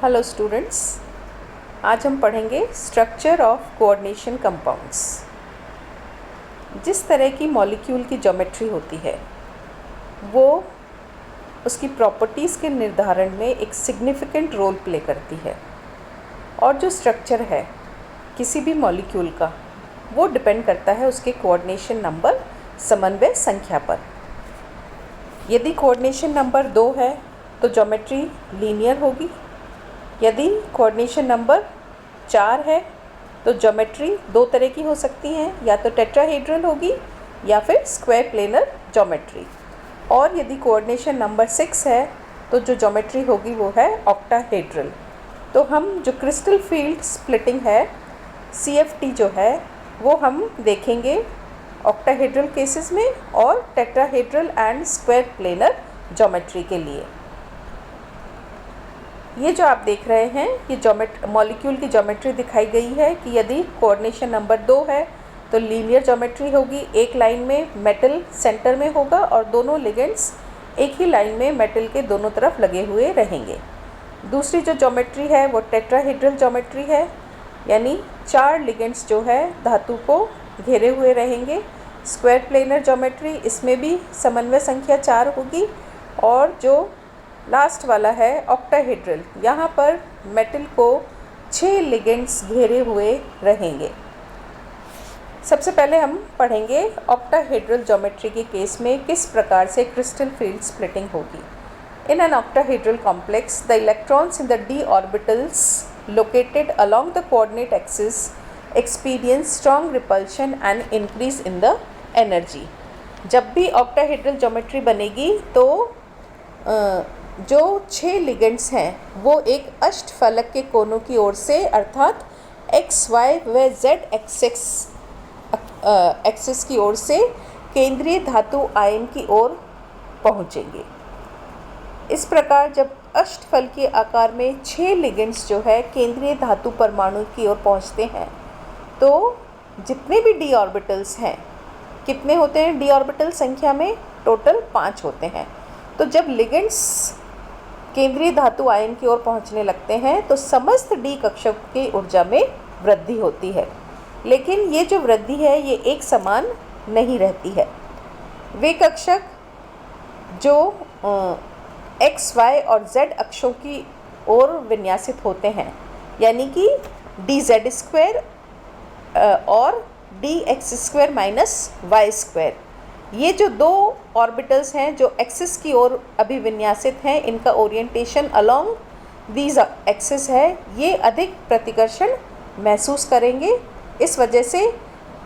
Hello students, आज हम पढ़ेंगे स्ट्रक्चर ऑफ कोऑर्डिनेशन कंपाउंड्स। जिस तरह की मॉलिक्यूल की ज्योमेट्री होती है वो उसकी प्रॉपर्टीज़ के निर्धारण में एक सिग्निफिकेंट रोल प्ले करती है, और जो स्ट्रक्चर है किसी भी मॉलिक्यूल का वो डिपेंड करता है उसके कोऑर्डिनेशन नंबर, समन्वय संख्या पर। यदि कोऑर्डिनेशन नंबर 2 है तो ज्योमेट्री लीनियर होगी। यदि कोऑर्डिनेशन नंबर 4 है तो ज्योमेट्री दो तरह की हो सकती हैं, या तो टेट्राहेड्रल होगी या फिर स्क्वायर प्लेनर ज्योमेट्री। और यदि कोऑर्डिनेशन नंबर 6 है तो जो ज्योमेट्री होगी वो है ऑक्टाहेड्रल। तो हम जो क्रिस्टल फील्ड स्प्लिटिंग है CFT जो है वो हम देखेंगे ऑक्टाहेड्रल केसेस में और tetrahedral and square planar geometry के लिए। ये जो आप देख रहे हैं ये मॉलिक्यूल की ज्योमेट्री दिखाई गई है कि यदि कोऑर्डिनेशन नंबर 2 है तो लीनियर ज्योमेट्री होगी। एक लाइन में मेटल सेंटर में होगा और दोनों लिगेंड्स एक ही लाइन में मेटल के दोनों तरफ लगे हुए रहेंगे। दूसरी जो ज्योमेट्री है वो टेट्राहेड्रल ज्योमेट्री है, यानी 4 लिगेंड्स जो है धातु को घेरे हुए रहेंगे। स्क्वायर प्लेनर ज्योमेट्री, इसमें भी समन्वय संख्या 4 होगी। और जो लास्ट वाला है ऑक्टाहेड्रल, यहाँ पर मेटल को 6 लिगेंड्स घेरे हुए रहेंगे। सबसे पहले हम पढ़ेंगे ऑक्टाहेड्रल ज्योमेट्री के केस में किस प्रकार से क्रिस्टल फील्ड स्प्लिटिंग होगी। In an octahedral complex the electrons in the d orbitals located along the coordinate axis experience strong repulsion and increase in the energy। जब भी ऑक्टाहेड्रल ज्योमेट्री बनेगी तो जो 6 लिगेंड्स हैं वो एक अष्टफलक के कोनों की ओर से, अर्थात x, y व z एक्सिस की ओर से केंद्रीय धातु आयन की ओर पहुंचेंगे। इस प्रकार जब अष्टफल के आकार में 6 लिगेंड्स जो है केंद्रीय धातु परमाणु की ओर पहुंचते हैं तो जितने भी d ऑर्बिटल्स हैं, कितने होते हैं d ऑर्बिटल संख्या में? टोटल 5 होते हैं। तो जब लिगेंड्स केंद्रीय धातु आयन की ओर पहुंचने लगते हैं तो समस्त d कक्षक की ऊर्जा में वृद्धि होती है, लेकिन ये जो वृद्धि है ये एक समान नहीं रहती है। वे कक्षक जो x, y और z अक्षों की ओर विन्यासित होते हैं, यानी कि dz² और dx² - y², ये जो 2 ऑर्बिटल्स हैं जो एक्सिस की ओर अभी विन्यासित हैं, इनका ओरिएंटेशन अलोंग दीज एक्सिस है, ये अधिक प्रतिकर्षण महसूस करेंगे। इस वजह से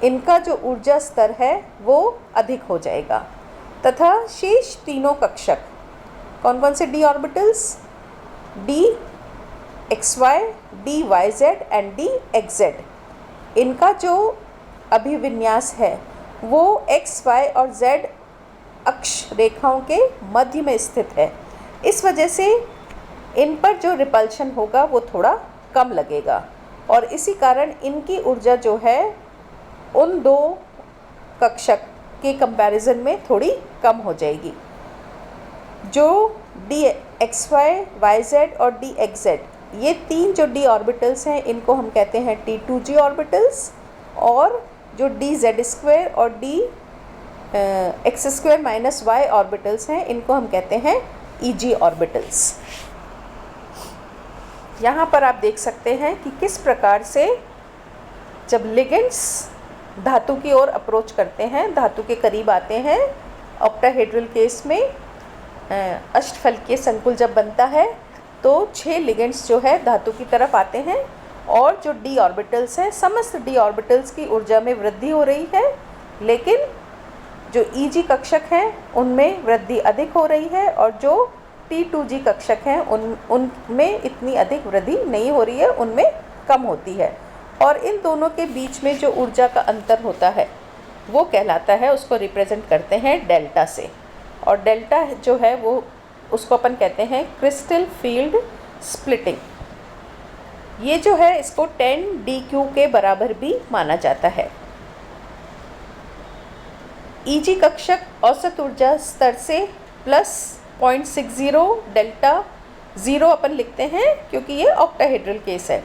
इनका जो ऊर्जा स्तर है वो अधिक हो जाएगा। तथा शेष तीनों कक्षक कौन कौन से d orbitals? dxy, dyz and dxz, इनका जो अभिविन्यास है वो x, y और z अक्ष रेखाओं के मध्य में स्थित है। इस वजह से इन पर जो रिपल्शन होगा वो थोड़ा कम लगेगा, और इसी कारण इनकी ऊर्जा जो है उन 2 कक्षक के कंपैरिजन में थोड़ी कम हो जाएगी। जो dxy, yz और dxz, ये 3 जो d ऑर्बिटल्स हैं इनको हम कहते हैं T2g ऑर्बिटल्स, और जो dz² और dx² - y ऑर्बिटल्स हैं इनको हम कहते हैं Eg ऑर्बिटल्स। यहाँ पर आप देख सकते हैं कि किस प्रकार से जब लिगेंड्स धातु की ओर अप्रोच करते हैं, धातु के करीब आते हैं, ऑक्टाहेड्रल केस में अष्टफलकीय संकुल जब बनता है तो 6 लिगेंड्स जो है धातु की तरफ आते हैं, और जो d ऑर्बिटल्स हैं, समस्त d ऑर्बिटल्स की ऊर्जा में वृद्धि हो रही है, लेकिन जो Eg कक्षक हैं उनमें वृद्धि अधिक हो रही है, और जो T2g कक्षक हैं उनमें इतनी अधिक वृद्धि नहीं हो रही है, उनमें कम होती है। और इन दोनों के बीच में जो ऊर्जा का अंतर होता है वो कहलाता है, उसको रिप्रेजेंट करते हैं डेल्टा से, और डेल्टा जो है वो उसको अपन कहते हैं क्रिस्टल फील्ड स्प्लिटिंग। ये जो है इसको 10dq के बराबर भी माना जाता है। Eg कक्षक औसत ऊर्जा स्तर से +0.60 डेल्टा ज़ीरो अपन लिखते हैं क्योंकि ये ऑक्टाहेड्रल केस है,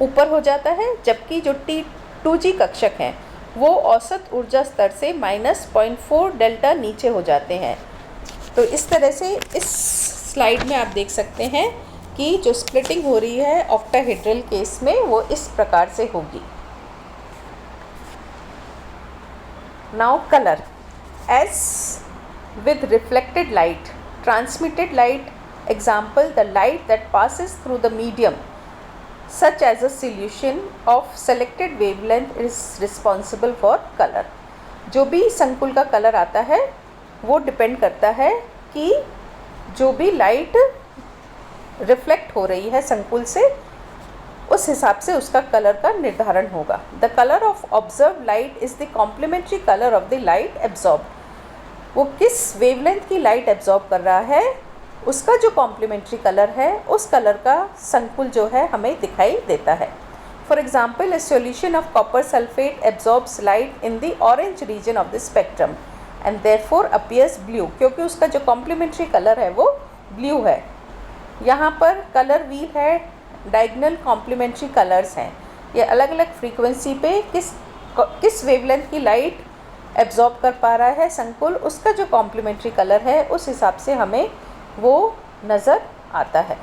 ऊपर हो जाता है, जबकि जो T2G कक्षक हैं वो औसत ऊर्जा स्तर से -0.4 डेल्टा नीचे हो जाते हैं। तो इस तरह से इस स्लाइड में आप देख सकते हैं कि जो स्प्लिटिंग हो रही है ऑक्टाहेड्रल केस में वो इस प्रकार से होगी। Now colour, as with reflected light, transmitted light, example the light that passes through the medium such as a solution of selected wavelength is responsible for color। जो भी संकुल का कलर आता है वो डिपेंड करता है कि जो भी लाइट रिफ्लेक्ट हो रही है संकुल से उस हिसाब से उसका कलर का निर्धारण होगा। The colour of observe light is the complementary colour of the light absorb. वो किस वेवलेंथ की लाइट एब्जॉर्ब कर रहा है उसका जो कॉम्प्लीमेंट्री कलर है उस कलर का संकुल जो है हमें दिखाई देता है। For example, a solution of copper sulphate absorbs light in the orange region of the spectrum and therefore appears blue, क्योंकि उसका जो कॉम्प्लीमेंट्री कलर है वो ब्लू है। यहाँ पर कलर व्हील है, डायगोनल कॉम्प्लीमेंट्री कलर्स हैं, ये अलग अलग फ्रीक्वेंसी पे किस वेवलेंथ की लाइट एब्जॉर्ब कर पा रहा है संकुल, उसका जो कॉम्प्लीमेंट्री कलर है उस हिसाब से हमें वो नज़र आता है।